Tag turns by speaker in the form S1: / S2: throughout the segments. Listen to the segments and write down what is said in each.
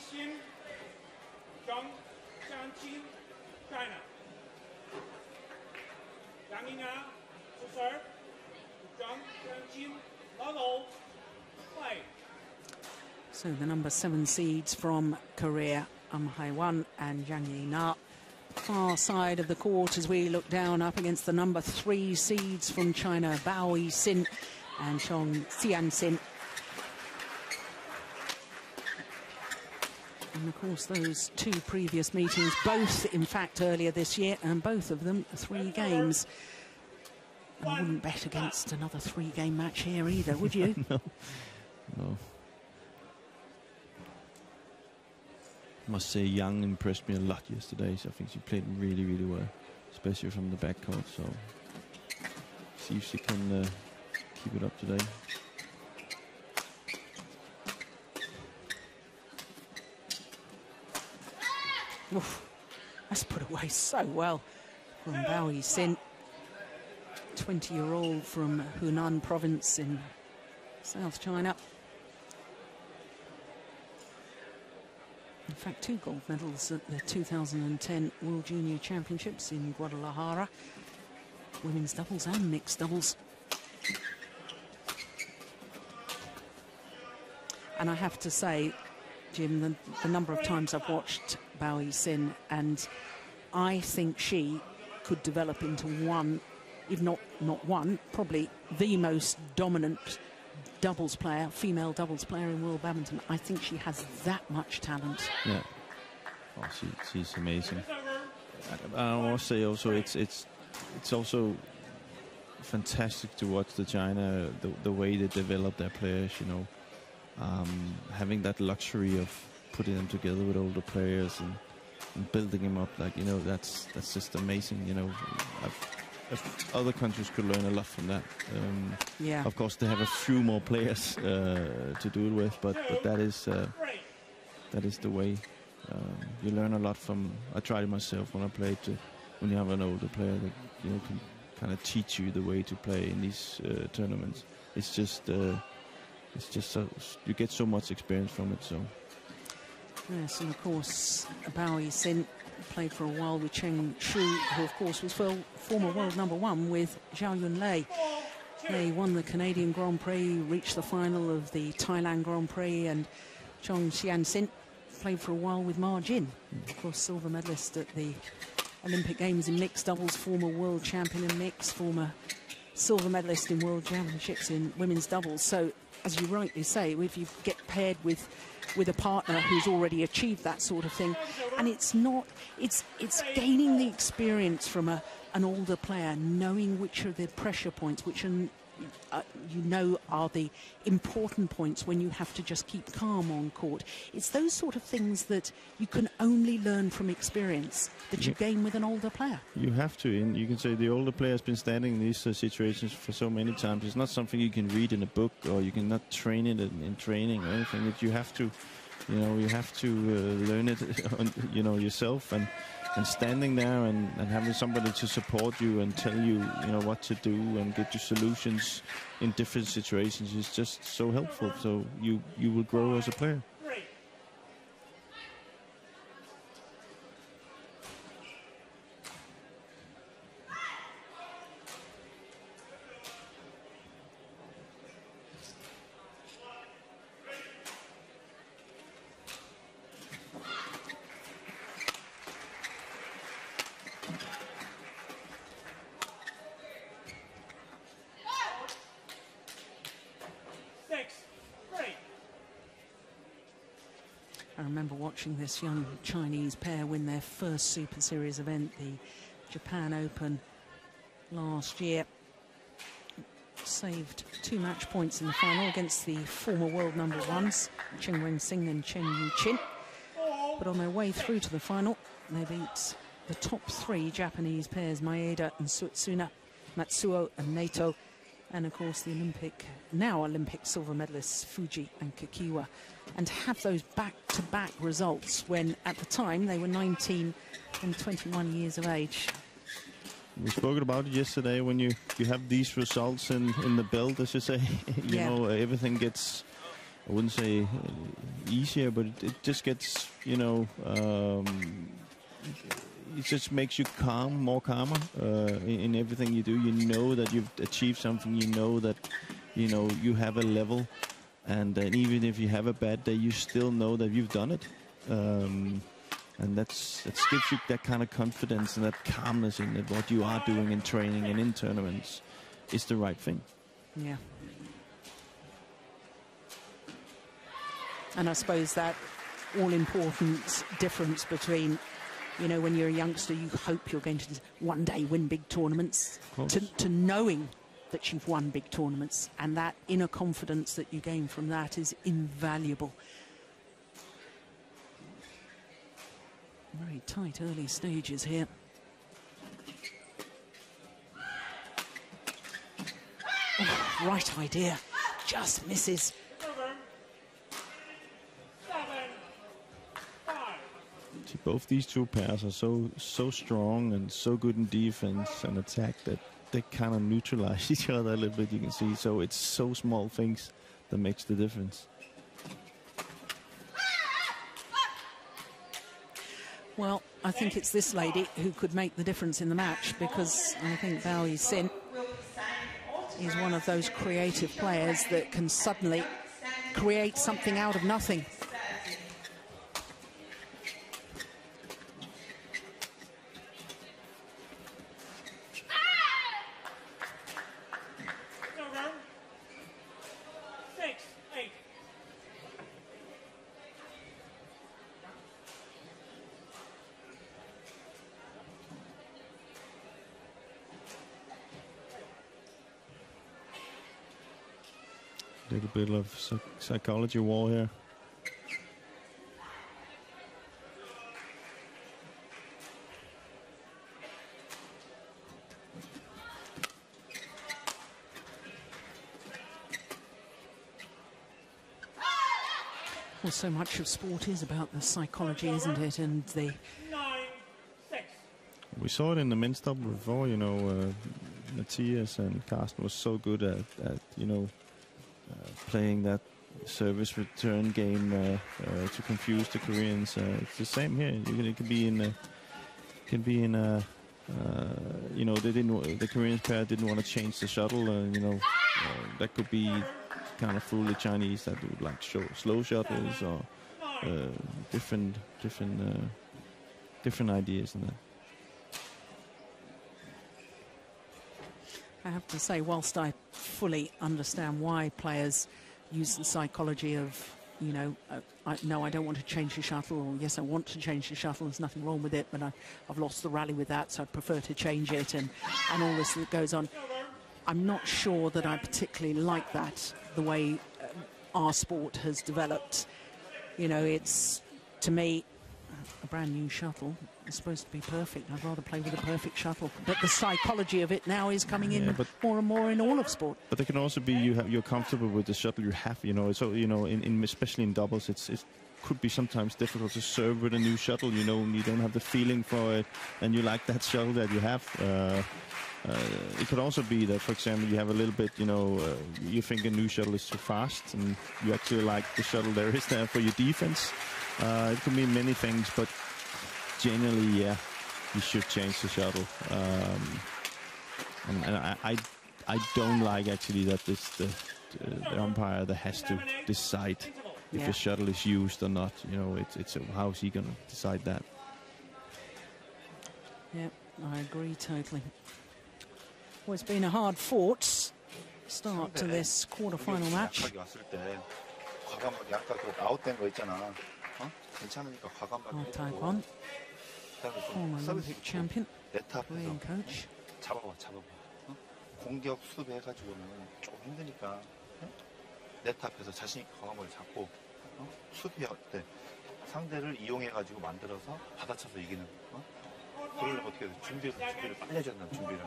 S1: Yixin, Zhong, Qianxin, China. Yang to serve. Zhong, Qianxin, level, play.
S2: So the number 7 seeds from Korea, Hai-wan and Jang, far side of the court as we look down up against the number 3 seeds from China, Yixin and Qianxin. And of course those 2 previous meetings, both in fact earlier this year, and both of them 3 games. And I wouldn't bet against another 3-game match here either, would you?
S3: No. No. I must say Yang impressed me a lot yesterday. So I think she played really, really well, especially from the backcourt. So see if she can keep it up today.
S2: Oof, that's put away so well from Yixin, 20-year-old from Hunan province in South China. In fact, 2 gold medals at the 2010 World Junior Championships in Guadalajara, women's doubles and mixed doubles. And I have to say, Jim, the number of times I've watched Yixin, and I think she could develop into one, if not one, probably the most dominant doubles player, female doubles player in world badminton. I think she has that much talent.
S3: Yeah, oh, she's amazing. I must say also it's also fantastic to watch the China, the way they develop their players. You know, having that luxury of putting them together with older players and building them up, like, you know, that's just amazing. You know, other countries could learn a lot from that.
S2: Yeah.
S3: Of course, they have a few more players to do it with, but that is the way. You learn a lot from. I tried it myself when I played. When you have an older player that, you know, can kind of teach you the way to play in these tournaments. It's just so, you get so much experience from it. So.
S2: Yes, and of course, Yixin played for a while with Chen Shu, who of course was former world #1 with Zhao Yunlei. They won the Canadian Grand Prix, reached the final of the Thailand Grand Prix, and Zhong Qianxin played for a while with Ma Jin, of course silver medalist at the Olympic Games in mixed doubles, former world champion in mix, former silver medalist in world championships in women's doubles. So, as you rightly say, if you get paired with a partner who's already achieved that sort of thing, and it's gaining the experience from an older player, knowing which are the pressure points, which are, you know, are the important points when you have to just keep calm on court. It's those sort of things that you can only learn from experience that you gain with an older player. You
S3: have to, and you can say the older player has been standing in these situations for so many times. It's not something you can read in a book, or you cannot train it in training or anything. That you have to, you know, you have to learn it, you know, yourself, and standing there and having somebody to support you and tell you, you know, what to do and get you solutions in different situations is just so helpful. So you will grow as a player.
S2: I remember watching this young Chinese pair win their first Super Series event, the Japan Open, last year. Saved 2 match points in the final against the former world #1s, Chen Wen-sing and Chen Yu-chin. But on their way through to the final, they beat the top 3 Japanese pairs, Maeda and Suetsuna, Matsuo and Nato, and of course the now Olympic silver medalists Fuji and Kakiwa, and have those back-to-back results when at the time they were 19 and 21 years of age.
S3: We spoke about it yesterday. When you have these results in the belt, as you say, you know, everything gets I wouldn't say easier, but it just gets, you know, it just makes you more calmer in everything you do. You know that you've achieved something. You know that, you know, you have a level, and even if you have a bad day, you still know that you've done it. And that gives you that kind of confidence and that calmness in that what you are doing in training and in tournaments is the right thing.
S2: Yeah. And I suppose that all-important difference between, you know, when you're a youngster, you hope you're going to one day win big tournaments, to knowing that you've won big tournaments, and that inner confidence that you gain from that is invaluable. Very tight early stages here. Oh, right idea, just misses.
S3: See, both these two pairs are so strong and so good in defense and attack that they kind of neutralize each other a little bit, you can see. So it's so small things that makes the difference.
S2: Well, I think it's this lady who could make the difference in the match, because I think Bao Yixin is one of those creative players that can suddenly create something out of nothing.
S3: Little bit of psychology war here.
S2: Well, so much of sport is about the psychology, isn't it? And the...
S3: We saw it in the men's double before, you know, Matthias and Carsten was so good at you know, playing that service return game to confuse the Koreans. It's the same here. It can be in a, you know, the Korean pair didn't want to change the shuttle, and you know, that could be kind of fool the Chinese that would like show slow shuttles or different ideas in that.
S2: I have to say, whilst I fully understand why players use the psychology of, you know, no, I don't want to change the shuttle, or yes, I want to change the shuttle, there's nothing wrong with it, but I've lost the rally with that, so I prefer to change it, and all this that goes on. I'm not sure that I particularly like that, the way our sport has developed. You know, it's, to me, a brand new shuttle. It's supposed to be perfect. I'd rather play with a perfect shuttle. But the psychology of it now is coming in more and more in all of sport.
S3: But there can also be you're comfortable with the shuttle you have. You know, so you know, especially in doubles, it could be sometimes difficult to serve with a new shuttle. You know, and you don't have the feeling for it, and you like that shuttle that you have. It could also be that, for example, you have a little bit, you know, you think a new shuttle is too fast, and you actually like the shuttle there is there for your defense. It could mean many things, but generally, yeah, you should change the shuttle. And I don't like actually that the umpire that has to decide if the shuttle is used or not. You know, it's how is he going to decide that?
S2: Yep, I agree totally. Well, it's been a hard-fought start to this quarter-final match. Taekwon, former Olympic champion, Korean coach.
S4: 공격 수비해가지고는 좀 힘드니까 네트 앞에서 자신 있게 과감하게 잡고 수비할 때 상대를 이용해가지고 만들어서 받아쳐서 이기는 그러려면 어떻게 해야 돼? 준비를 빨리 해줘야 된다. 준비를.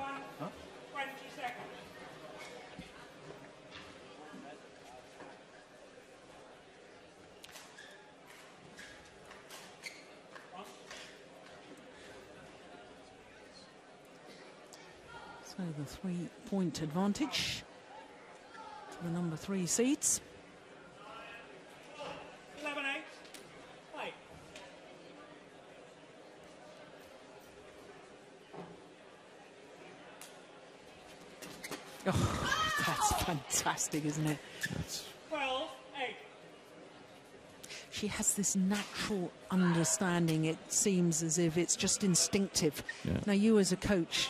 S2: So the 3-point advantage to the number 3 seeds. Oh, that's fantastic, isn't it?
S3: That's
S1: 12-8.
S2: She has this natural understanding. It seems as if it's just instinctive.
S3: Yeah.
S2: Now, you as a coach,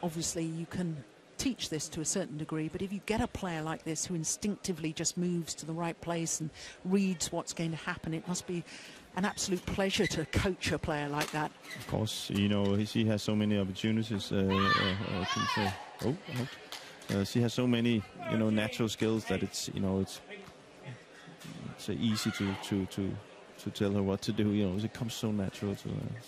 S2: obviously you can teach this to a certain degree, but if you get a player like this who instinctively just moves to the right place and reads what's going to happen, it must be an absolute pleasure to coach a player like that.
S3: Of course, you know, she has so many opportunities. I can say, she has so many, you know, natural skills that it's, you know, it's easy to tell her what to do. You know, it comes so natural to her.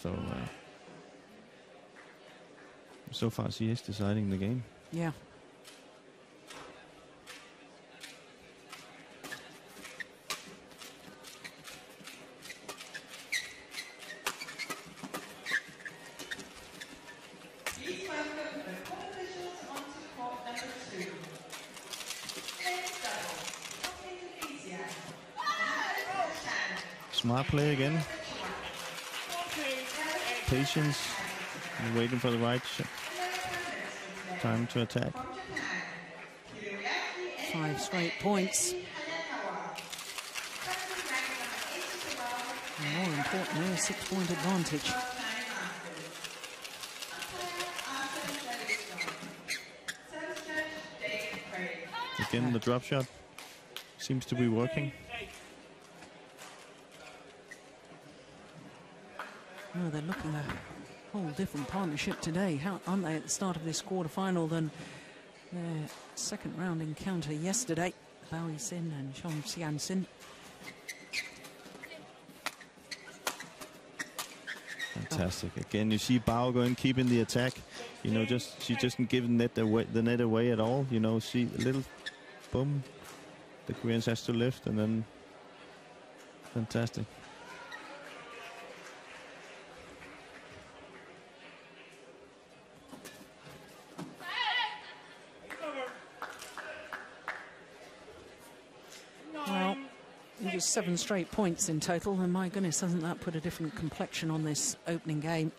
S3: So far, she is deciding the game.
S2: Yeah.
S3: Smart play again. Patience. And waiting for the right time to attack.
S2: 5 straight points. And more importantly, a 6-point advantage.
S3: Again, the drop shot seems to be working.
S2: Oh, they're looking at a whole different partnership today, aren't they, at the start of this quarterfinal than their second round encounter yesterday. Yixin and Zhong Qianxin.
S3: Fantastic. Again, you see Bao going, keeping the attack. You know, she doesn't give the net away at all. You know, see a little boom. The Koreans has to lift, and then fantastic.
S2: Well, just 7 straight points in total, and my goodness, doesn't that put a different complexion on this opening game?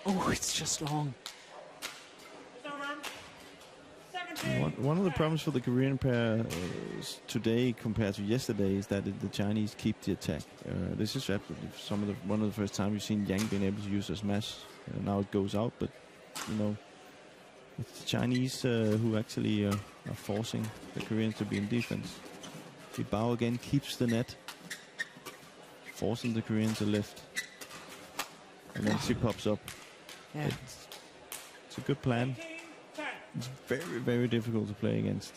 S2: Oh, it's just long.
S3: One of the problems for the Korean pair today compared to yesterday is that the Chinese keep the attack. This is absolutely one of the first times we've seen Yang being able to use a smash. Now it goes out, but you know, it's the Chinese who actually are forcing the Koreans to be in defense. Bao again keeps the net, forcing the Koreans to lift, and then she pops up.
S2: Yeah.
S3: It's a good plan. It's very, very difficult to play against.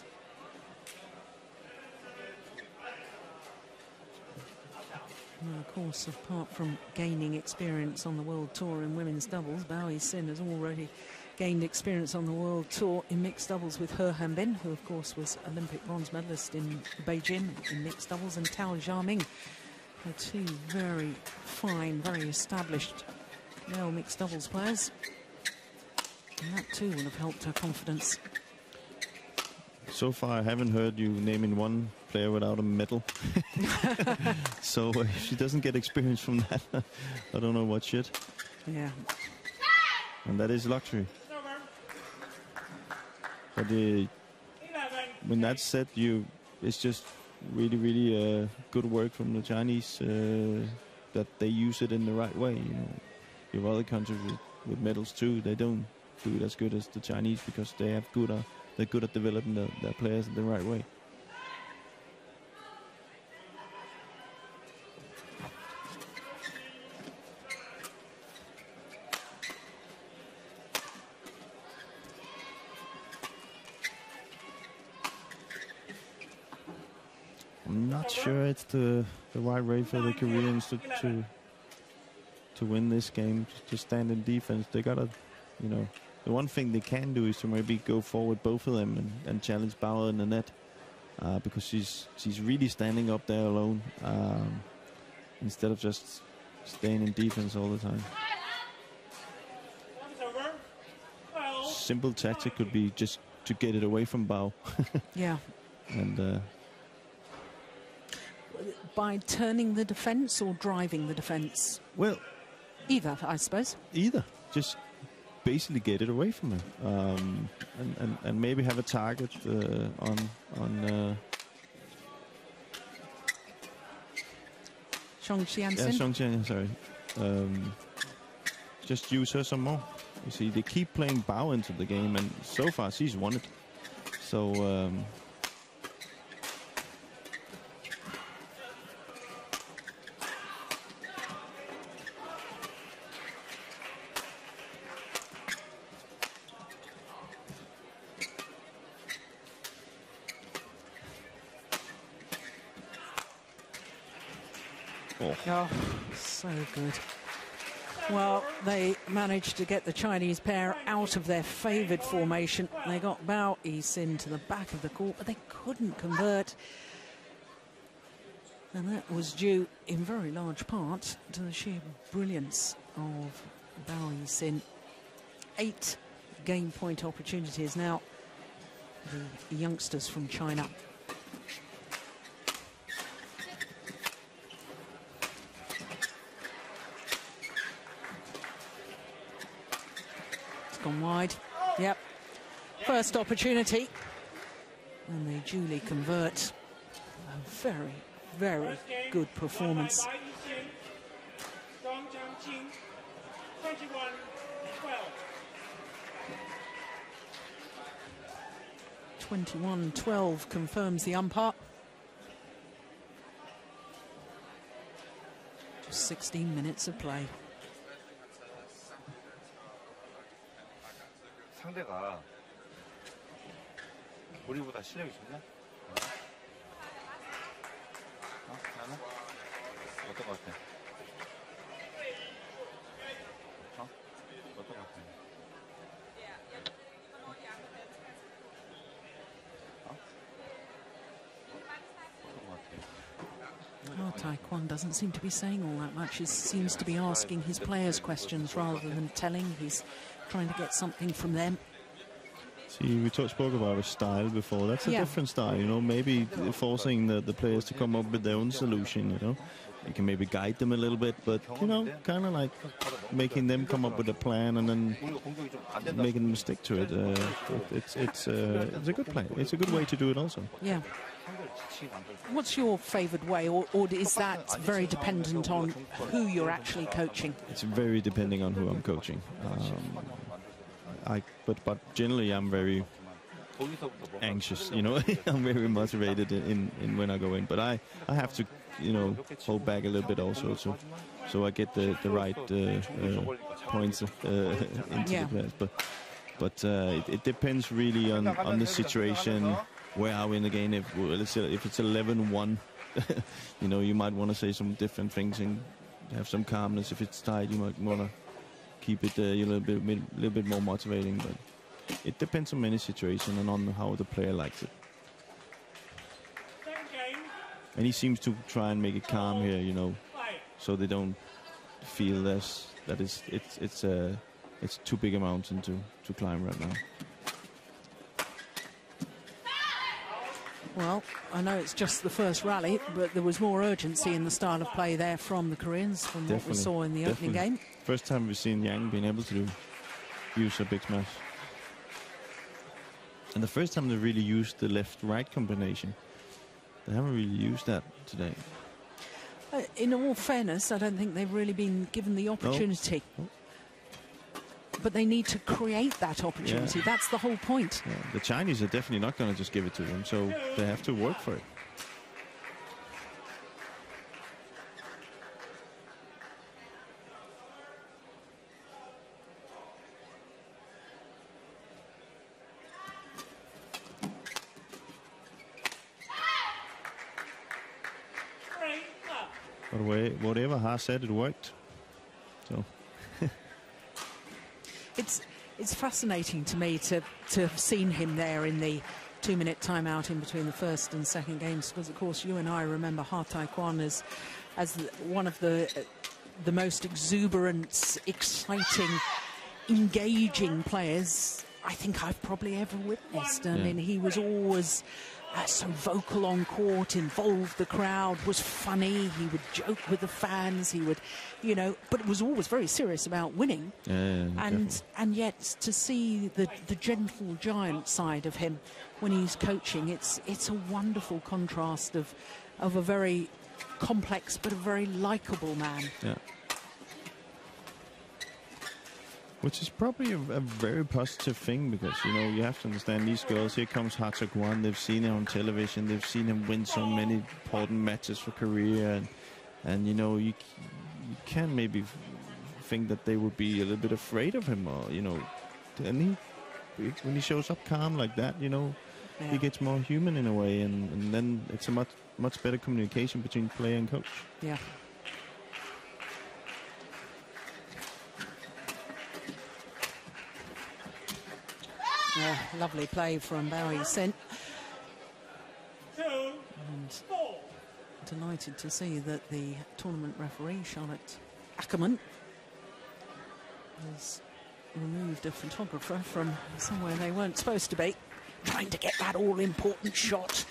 S2: Well, of course, apart from gaining experience on the World Tour in women's doubles, Yixin has already gained experience on the World Tour in mixed doubles with He Hanbin, who of course was Olympic bronze medalist in Beijing in mixed doubles, and Tao Jiaming. They're two very fine, very established male mixed doubles players. And that too will have helped her confidence.
S3: So far, I haven't heard you naming one player without a medal. So if she doesn't get experience from that, I don't know what should.
S2: Yeah.
S3: And that is luxury. But when that's said, it's just really, really good work from the Chinese that they use it in the right way. You know, you have other countries with medals too. They don't do it as good as the Chinese because they have they're good at developing their players in the right way. I'm not sure it's the right way for the Koreans to to win this game, to stand in defense. They gotta, you know, the one thing they can do is to maybe go forward, both of them, and challenge Bauer in the net, because she's really standing up there alone, instead of just staying in defense all the time. Simple tactic could be just to get it away from Bao.
S2: Yeah.
S3: And
S2: by turning the defense or driving the defense?
S3: Well,
S2: either, I suppose.
S3: Either. Just basically get it away from her, and maybe have a target on
S2: Zhong Qianxin.
S3: Yeah, Zhong Qianxin, sorry. Just use her some more. You see, they keep playing Bao into the game, and so far she's won it. So
S2: oh, so good. Well, they managed to get the Chinese pair out of their favoured formation. They got Bao Yixin to the back of the court, but they couldn't convert. And that was due in very large part to the sheer brilliance of Bao Yixin. 8 game point opportunities now, the youngsters from China. Gone wide. Yep. First opportunity. And they duly convert. A very, very good performance. 21-12 confirms the umpire. Just 16 minutes of play.
S4: 상대가 우리보다 실력이 좋나? 나는? 어떨 것 같아? 어떨 것 같아?
S2: Oh, Taekwon doesn't seem to be saying all that much. He seems to be asking his players questions rather than telling. He's trying to get something from them.
S3: See, we spoke about a style before. That's a different style, you know, maybe forcing the players to come up with their own solution, you know. You can maybe guide them a little bit, but, you know, kind of like making them come up with a plan and then making them stick to it. It's a good plan. It's a good way to do it also.
S2: Yeah. What's your favoured way, or is that very dependent on who you're actually coaching?
S3: It's very depending on who I'm coaching. But generally I'm very anxious, you know. I'm very motivated in when I go in, but I have to, you know, hold back a little bit also, so I get the right points into the players. But it depends really on the situation. Where are we in the game? If it's 11-1, you know, you might want to say some different things and have some calmness. If it's tied, you might want to keep it a little bit more motivating. But it depends on many situations and on how the player likes it. And he seems to try and make it calm here, you know, so they don't feel that it's too big a mountain to climb right now.
S2: Well, I know it's just the first rally, but there was more urgency in the style of play there from the Koreans from what we saw in the opening game.
S3: First time we've seen Yang being able to use a big smash. And the first time they really used the left-right combination. They haven't really used that today.
S2: In all fairness, I don't think they've really been given the opportunity. No. But they need to create that opportunity. Yeah. That's the whole point.
S3: Yeah. The Chinese are definitely not going to just give it to them, so they have to work for it. But whatever Ha said, it worked. So
S2: it's fascinating to me to have seen him there in the 2-minute timeout in between the first and second games, because of course you and I remember Ha Tai Kwan as one of the most exuberant, exciting, engaging players I think I've probably ever witnessed. I mean, he was always so vocal on court, involved the crowd, was funny, he would joke with the fans, he would, you know, but was always very serious about winning. And yet to see the gentle giant side of him when he's coaching, it's a wonderful contrast of a very complex but a very likable man.
S3: Yeah. Which is probably a very positive thing, because, you know, you have to understand these girls. Here comes Ha Tai Kwan. They've seen him on television. They've seen him win so many important matches for Korea. And you know, you can maybe think that they would be a little bit afraid of him. Or, you know, and when he shows up calm like that, you know, he gets more human in a way. And then it's a much better communication between player and coach.
S2: Yeah. Lovely play from Bao Yixin. And delighted to see that the tournament referee, Charlotte Ackerman, has removed a photographer from somewhere they weren't supposed to be, trying to get that all-important shot.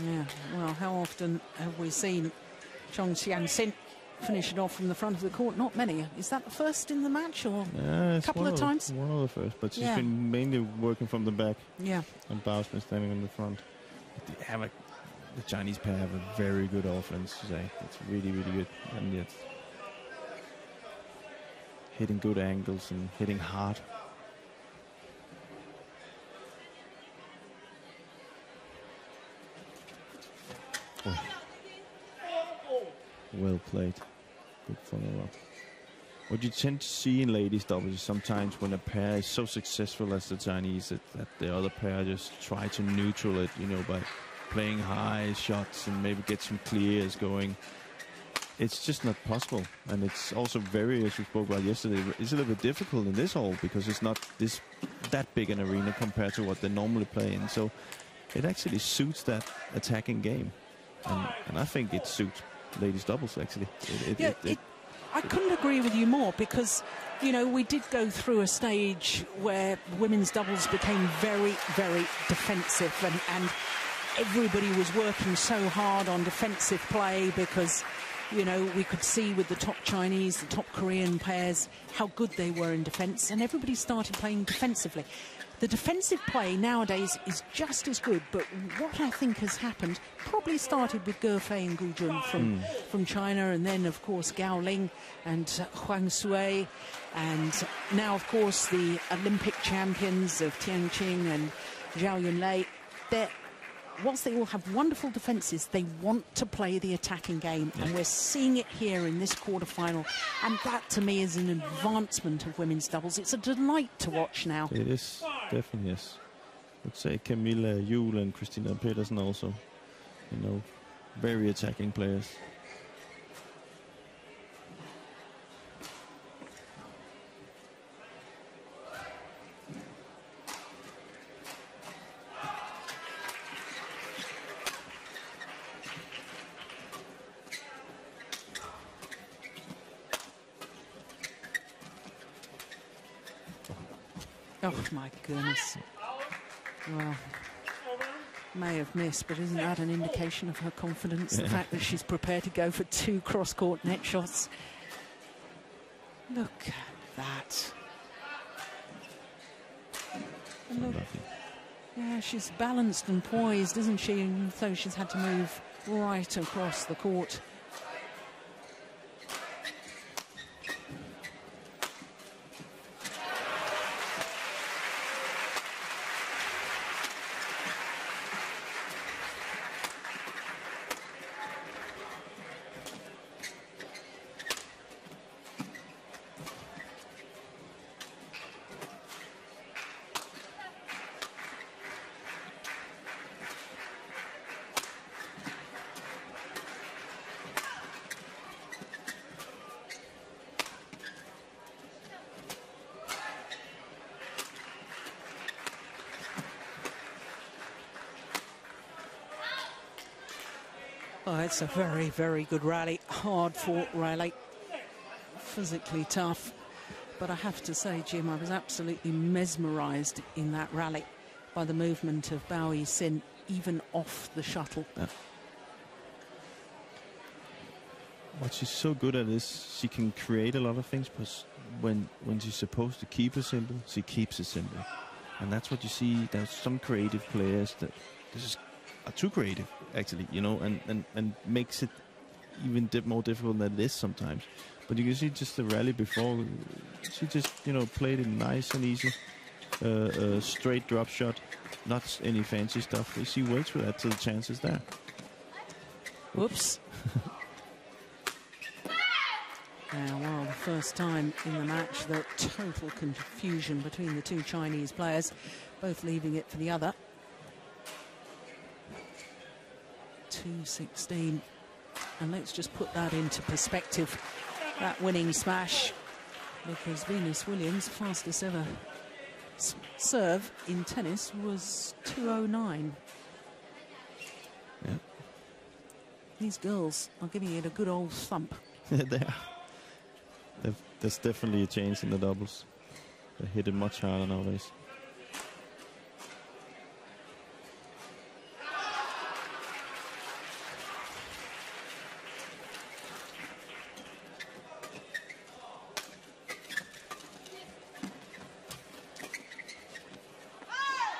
S2: Yeah, well, how often have we seen Qianxin finish it off from the front of the court? Not many. Is that the first in the match, or a couple of times?
S3: One of the first, but she's been mainly working from the back.
S2: Yeah.
S3: And Bao's been standing in the front. But the Chinese pair have a very good offense today. It's really, really good. And yet hitting good angles and hitting hard. Oh. Well played. Good follow-up. What you tend to see in ladies doubles is sometimes when a pair is so successful as the Chinese, that the other pair just try to neutral it, you know, by playing high shots and maybe get some clears going. It's just not possible. And it's also very, as we spoke about yesterday, it's a little bit difficult in this hall because it's not that big an arena compared to what they normally play in. So it actually suits that attacking game. And I think it suits ladies doubles, actually.
S2: I couldn't agree with you more, because, you know, we did go through a stage where women's doubles became very, very defensive, and everybody was working so hard on defensive play because, you know, we could see with the top Chinese, the top Korean pairs, how good they were in defence, and everybody started playing defensively. The defensive play nowadays is just as good, but what I think has happened probably started with Ge Fei and Gu Jun from China, and then, of course, Gao Ling and Huang Sui, and now, of course, the Olympic champions of Qianxin and Zhao Yunlei. Whilst they all have wonderful defences, they want to play the attacking game, and we're seeing it here in this quarter-final, and that, to me, is an advancement of women's doubles. It's a delight to watch now.
S3: It is, definitely, yes. Let's say Camilla Juhl and Christina Pedersen also, you know, very attacking players.
S2: Oh, my goodness. Well, may have missed, but isn't that an indication of her confidence? The fact that she's prepared to go for 2 cross-court net shots. Look at that. Look. Yeah, she's balanced and poised, isn't she? And so she's had to move right across the court. Oh, it's a very, very good rally. Hard-fought rally. Physically tough. But I have to say, Jim, I was absolutely mesmerised in that rally by the movement of Bao Yixin, even off the shuttle.
S3: Yeah. What she's so good at is she can create a lot of things, but when she's supposed to keep it simple, she keeps it simple. And that's what you see. There's some creative players that are too creative, actually, you know, and makes it even more difficult than it is sometimes. But you can see just the rally before, she just, you know, played it nice and easy. Straight drop shot, not any fancy stuff. She waits with that till the chance is there.
S2: Whoops. Well, the first time in the match, the total confusion between the two Chinese players, both leaving it for the other. 2-16. And let's just put that into perspective, that winning smash, because Venus Williams' fastest ever serve in tennis was 2:09.
S3: Yeah.
S2: These girls are giving it a good old thump.
S3: They are. There's definitely a change in the doubles. They hit it much harder nowadays.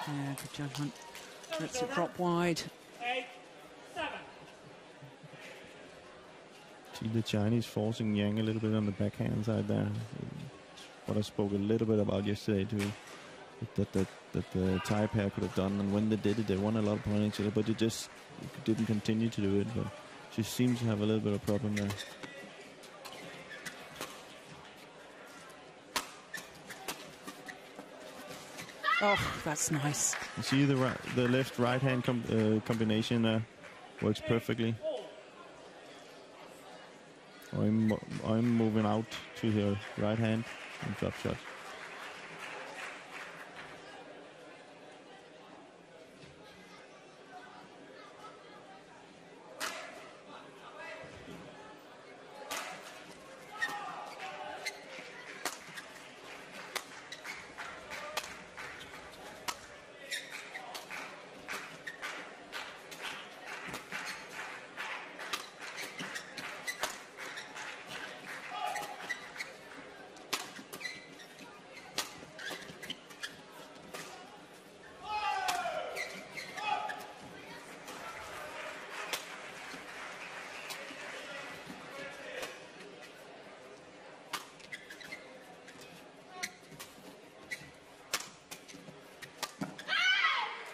S2: Yeah, good judgment. Lets it drop wide.
S1: 8-7.
S3: See the Chinese forcing Yang a little bit on the backhand side there. What I spoke a little bit about yesterday too, that the Thai pair could have done, and when they did it, they won a lot of points, but they just didn't continue to do it. But she seems to have a little bit of problem there.
S2: Oh, that's nice.
S3: You see the left-right hand combination works perfectly. I'm moving out to her right hand and drop shot.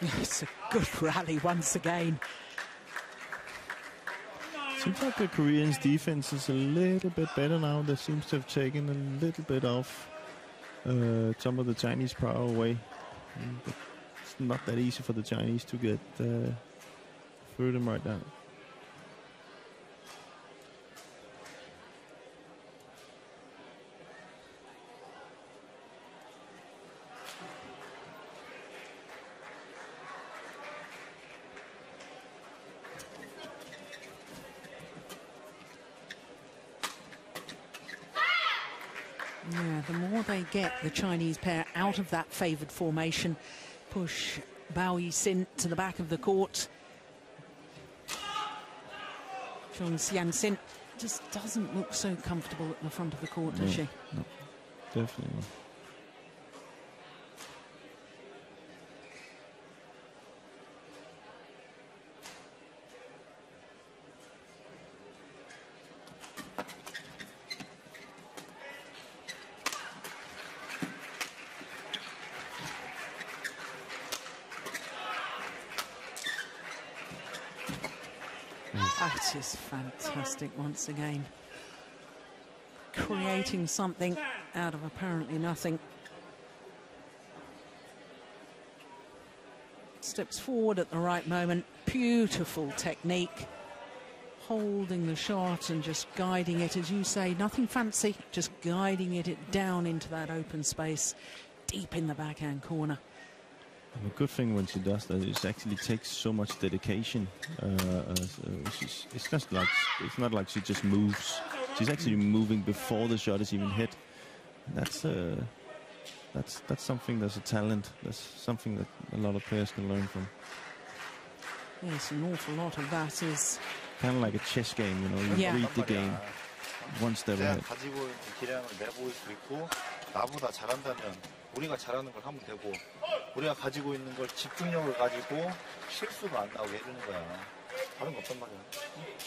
S2: It's a good rally once again.
S3: Seems like the Koreans' defense is a little bit better now. They seems to have taken a little bit off some of the Chinese power away. But it's not that easy for the Chinese to get through them right now.
S2: Yeah, the more they get the Chinese pair out of that favoured formation, push Bao Yixin to the back of the court. Qianxin just doesn't look so comfortable at the front of the court, does she?
S3: No, definitely not.
S2: That is fantastic once again. Creating something out of apparently nothing. Steps forward at the right moment. Beautiful technique. Holding the shot and just guiding it, as you say, nothing fancy, just guiding it down into that open space, deep in the backhand corner.
S3: And the good thing when she does that is actually takes so much dedication. It's not like she just moves. She's actually moving before the shot is even hit. That's something. That's a talent. That's something that a lot of players can learn from.
S2: Yes, an awful lot of that is
S3: kind of like a chess game, you know. You read the game one step ahead.
S4: 가지고 있는 기량을 내보일 수 있고 나보다 잘한다면 우리가 잘하는 걸 하면 되고 우리가 가지고 있는 걸 집중력을 가지고 실수가 안 나오게 해주는 거야. 다른 거 없단 말이야.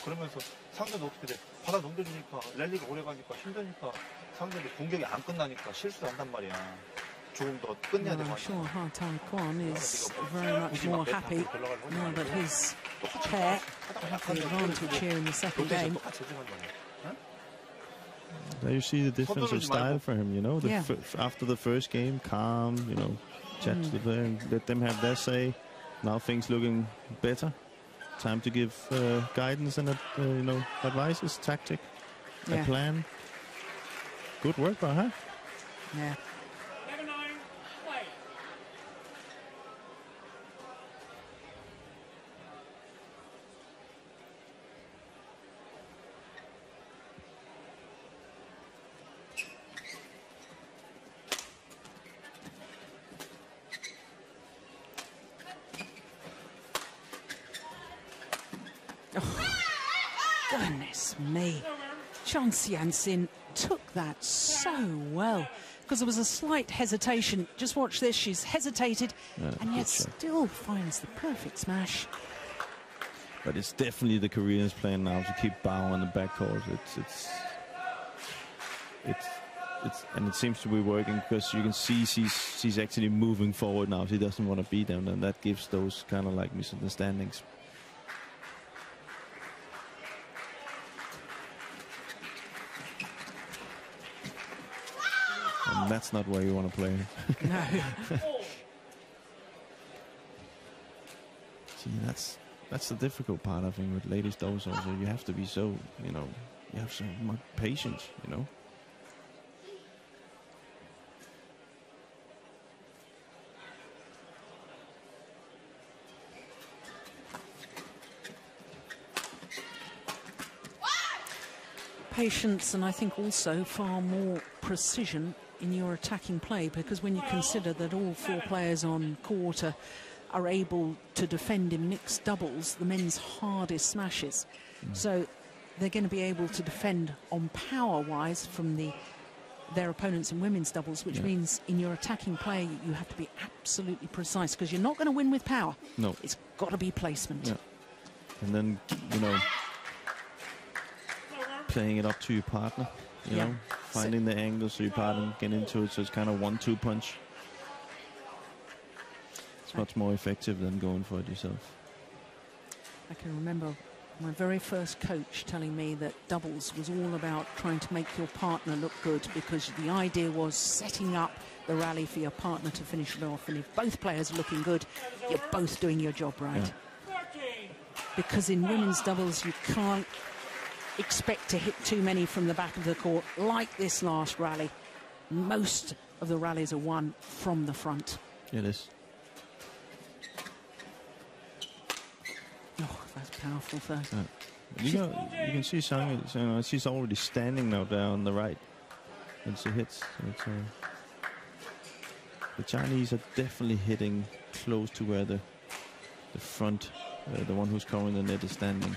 S4: 그러면서 상대도 어떻게 돼? 받아 넘겨주니까 랠리가 오래 가니까 힘드니까 상대도 공격이 안 끝나니까 실수한단 말이야. 조금 더 끝내야 돼.
S2: I'm sure Ha Tai-Kwon is very much more happy now that his pair have the advantage here in the second game.
S3: There you see the difference of style for him, you know. After the first game, calm, you know, chat to them, let them have their say. Now things looking better. Time to give guidance and you know, advices, tactic, a plan. Good work by her.
S2: Yeah. Goodness me. Qianxin took that so well because there was a slight hesitation. Just watch this. She's hesitated and yet still finds the perfect smash.
S3: But it's definitely the Koreans' plan now to keep Bao on the backcourt. And it seems to be working because you can see she's actually moving forward now. She doesn't want to beat them, and that gives those kind of like misunderstandings. And that's not where you want to play.
S2: No.
S3: See, that's the difficult part, I think, with ladies doubles also. You have to be so, you know, you have so much patience, you know.
S2: Patience, and I think also far more precision in your attacking play, because when you consider that all four players on court are able to defend in mixed doubles, the men's hardest smashes. So they're going to be able to defend on power-wise from their opponents in women's doubles, which means in your attacking play you have to be absolutely precise, because you're not going to win with power.
S3: No.
S2: It's got to be placement.
S3: Yeah. And then, you know, playing it up to your partner, you know, finding the angle so your partner can get into it, so it's kind of 1-2 punch. It's much more effective than going for it yourself.
S2: I can remember my very first coach telling me that doubles was all about trying to make your partner look good, because the idea was setting up the rally for your partner to finish it off, and if both players are looking good, you're both doing your job right. Because in women's doubles you can't expect to hit too many from the back of the court like this last rally. Most of the rallies are won from the front.
S3: It is.
S2: Oh, that's powerful first.
S3: You can see Zhang, she's already standing now there on the right when she hits. So the Chinese are definitely hitting close to where the front, the one who's covering the net, is standing.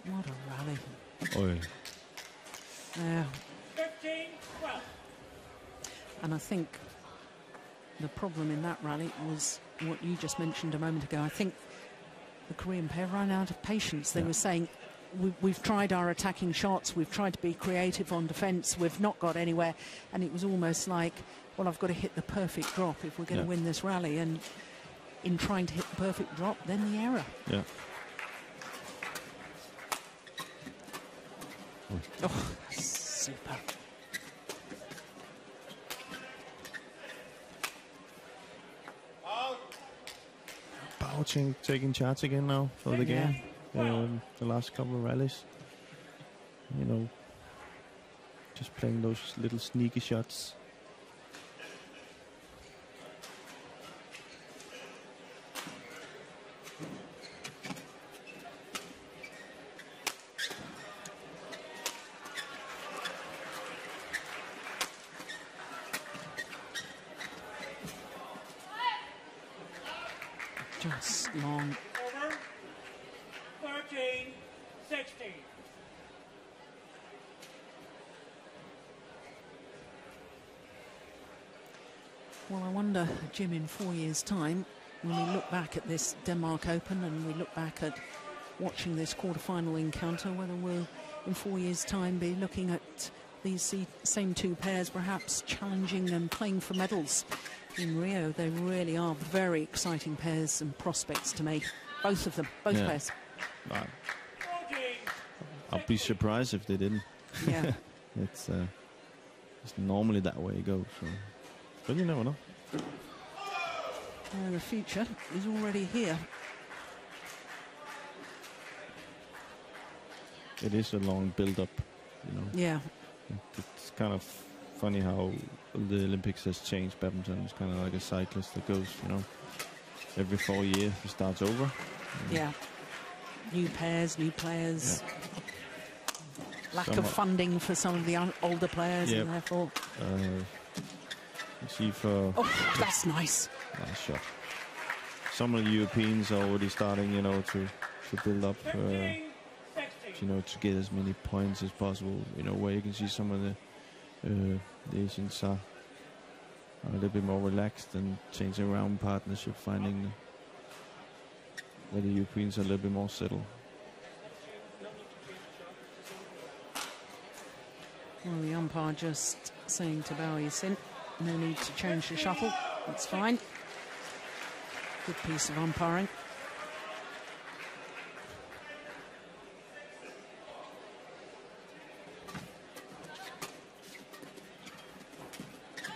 S2: What a rally.
S3: Oh,
S2: yeah.
S1: 15-12.
S2: And I think the problem in that rally was what you just mentioned a moment ago. I think the Korean pair ran out of patience. They were saying, we've tried our attacking shots, we've tried to be creative on defence, we've not got anywhere. And it was almost like well, I've got to hit the perfect drop if we're going to win this rally. And in trying to hit the perfect drop, then the error.
S3: Yeah.
S2: Oh, super.
S3: Bao taking charge again now for the game. The last couple of rallies. You know, just playing those little sneaky shots.
S2: Just long.
S1: Over. 13, 16.
S2: Well, I wonder, Jim, in 4 years' time, when we look back at this Denmark Open and we look back at watching this quarter-final encounter, whether we'll, in 4 years' time, be looking at these same two pairs perhaps challenging and playing for medals in Rio. They really are very exciting pairs and prospects to make, both of them, both pairs.
S3: I'll be surprised if they didn't.
S2: Yeah.
S3: It's normally that way it goes. So. But you never know.
S2: The future is already here.
S3: It is a long build-up, you know.
S2: Yeah.
S3: It's kind of funny how the Olympics has changed badminton. It's kind of like a cyclist that goes, you know, every 4 years it starts over.
S2: Yeah. New pairs, new players.
S3: Yeah.
S2: Lack of funding for some of the older players, and therefore.
S3: You see for.
S2: Oh, that's nice.
S3: Nice shot. Some of the Europeans are already starting, you know, to build up, you know, to get as many points as possible. You know, where you can see some of the Asians are a little bit more relaxed and changing around partnership, finding where the Europeans are a little bit more settled.
S2: Well, the umpire just saying to Yixin, no need to change the shuttle. That's fine. Good piece of umpiring.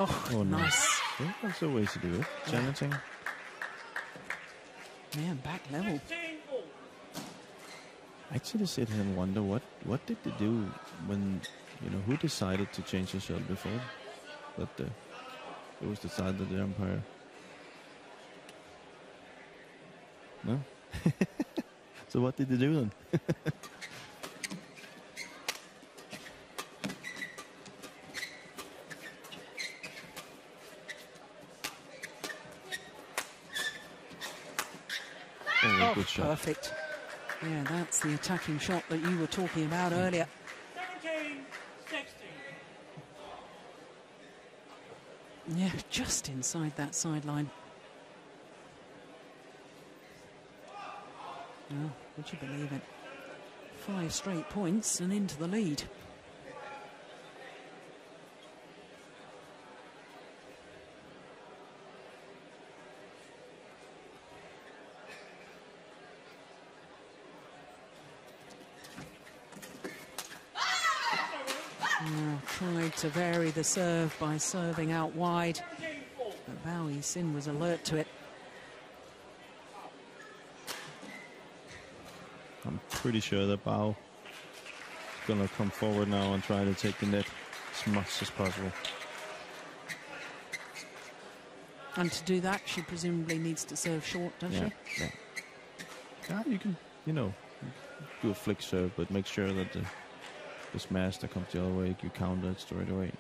S2: Oh, nice.
S3: Yeah, that's the way to do it. Challenging.
S2: Yeah, back level.
S3: I actually sit here and wonder what did they do when, you know, who decided to change the shuttle before? But it was decided that the umpire. No? So what did they do then?
S2: Oh,
S3: good shot.
S2: Perfect. Yeah, that's the attacking shot that you were talking about earlier.
S1: 17, 16.
S2: Yeah, just inside that sideline. Oh, would you believe it? 5 straight points and into the lead. Tried to vary the serve by serving out wide, but Yixin was alert to it.
S3: I'm pretty sure that Bao is going to come forward now and try to take the net as much as possible.
S2: And to do that, she presumably needs to serve short, does she?
S3: Yeah, you can, you know, do a flick serve, but make sure that the smash that comes the other way, you counter it straight away.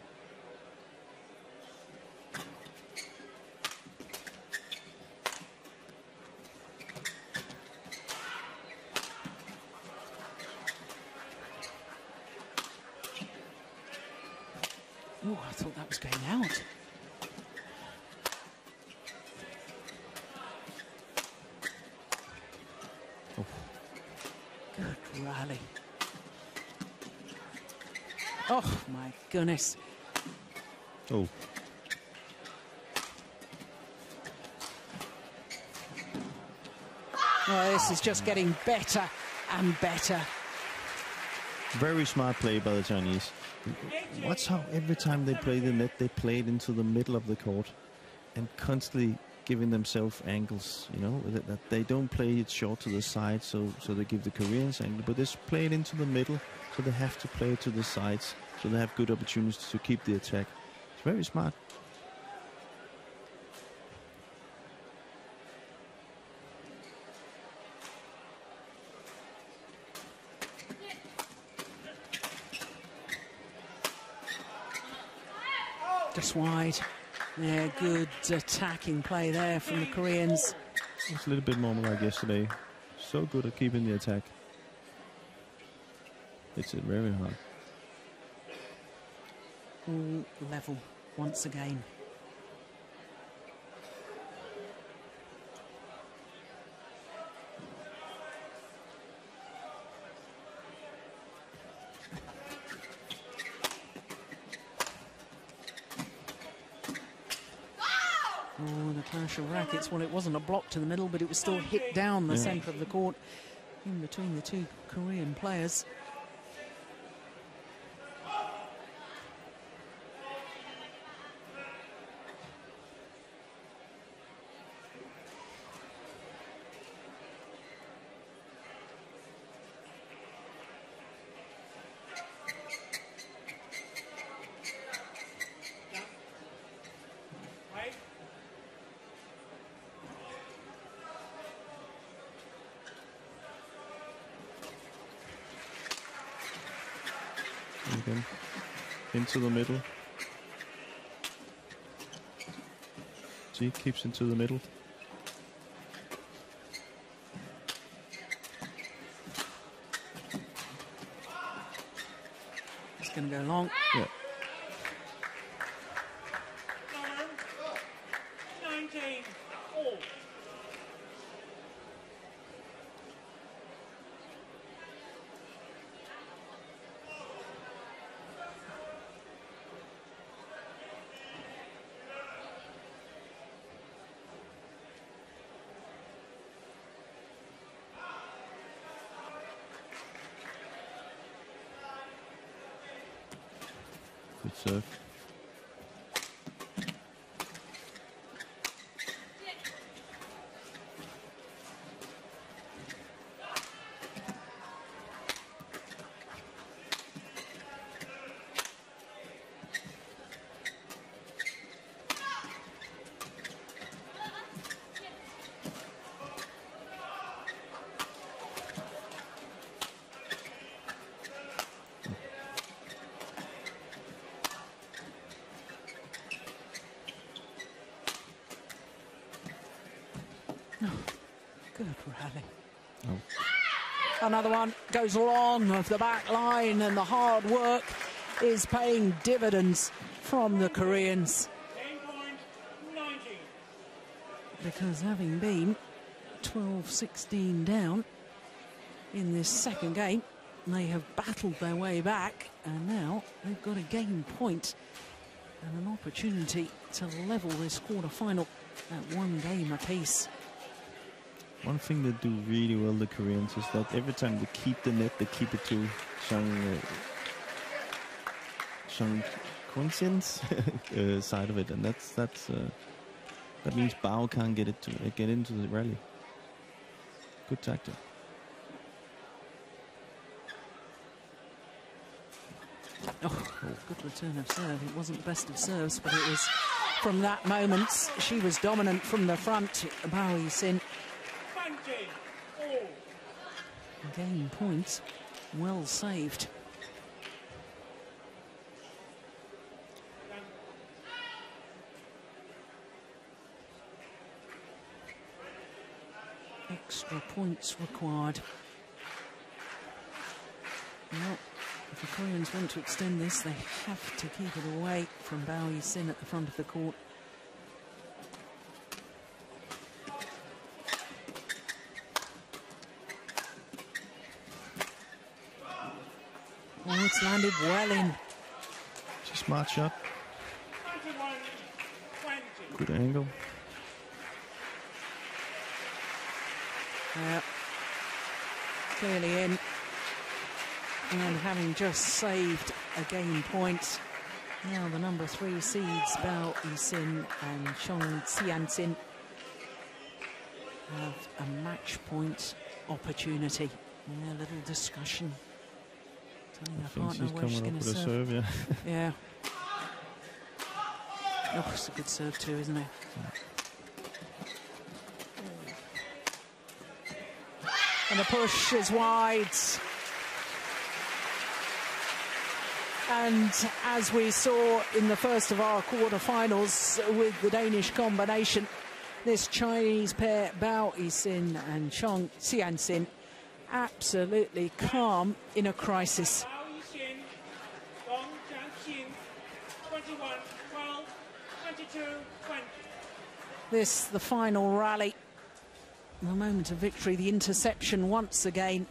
S2: Oh, I thought that was going out.
S3: Oh.
S2: Good rally. Oh, my goodness.
S3: Oh.
S2: Well, this is just getting better and better.
S3: Very smart play by the Chinese. Watch how every time they play the net, they play it into the middle of the court and constantly giving themselves angles, you know, that they don't play it short to the side, so they give the Koreans angle, but they play it into the middle, so they have to play it to the sides, so they have good opportunities to keep the attack. It's very smart.
S2: Just wide. Yeah, good attacking play there from the Koreans.
S3: It's a little bit more like yesterday. So good at keeping the attack. It's very hard.
S2: All level once again. Oh, the clash of rackets. Well, it wasn't a block to the middle, but it was still hit down the centre of the court in between the two Korean players.
S3: Again, into the middle. See, keeps into the middle.
S2: It's going to go long.
S3: Yeah.
S1: Number 19, all.
S3: Good serve.
S2: Good rally.
S3: Oh.
S2: Another one goes long of the back line, and the hard work is paying dividends from the Koreans.
S1: 10.90.
S2: Because having been 12-16 down in this second game, they have battled their way back, and now they've got a game point and an opportunity to level this quarter-final at one game apiece.
S3: One thing they do really well, the Koreans, is that every time they keep the net, they keep it to Qianxin's side of it, and that means Bao can't get into the rally. Good tactic.
S2: Oh, good return of serve. It wasn't the best of serves, but it was from that moment she was dominant from the front. Yixin.
S1: 20, all.
S2: Game point, well saved. Extra points required. Well, if the Koreans want to extend this, they have to keep it away from Yixin at the front of the court. Oh, it's landed well in.
S3: It's a smart shot.
S1: 21, 20.
S3: Good angle.
S2: Clearly in. And having just saved a game point, now the number 3 seeds, Yixin and Qianxin, have a match point opportunity. Yeah, a little discussion. Telling her partner where she's going to serve. Yeah. Oh, it's a good serve too, isn't it? And the push is wide. And as we saw in the first of our quarterfinals with the Danish combination, this Chinese pair, Yixin and Qianxin, absolutely calm in a crisis.
S1: Yixin, Zhong, 21-12, 22-20.
S2: This, the final rally, the moment of victory, the interception once again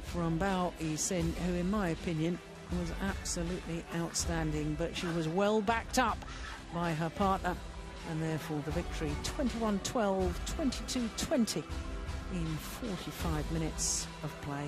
S2: from Yixin, who in my opinion was absolutely outstanding, but she was well backed up by her partner, and therefore the victory 21-12, 22-20 in 45 minutes of play.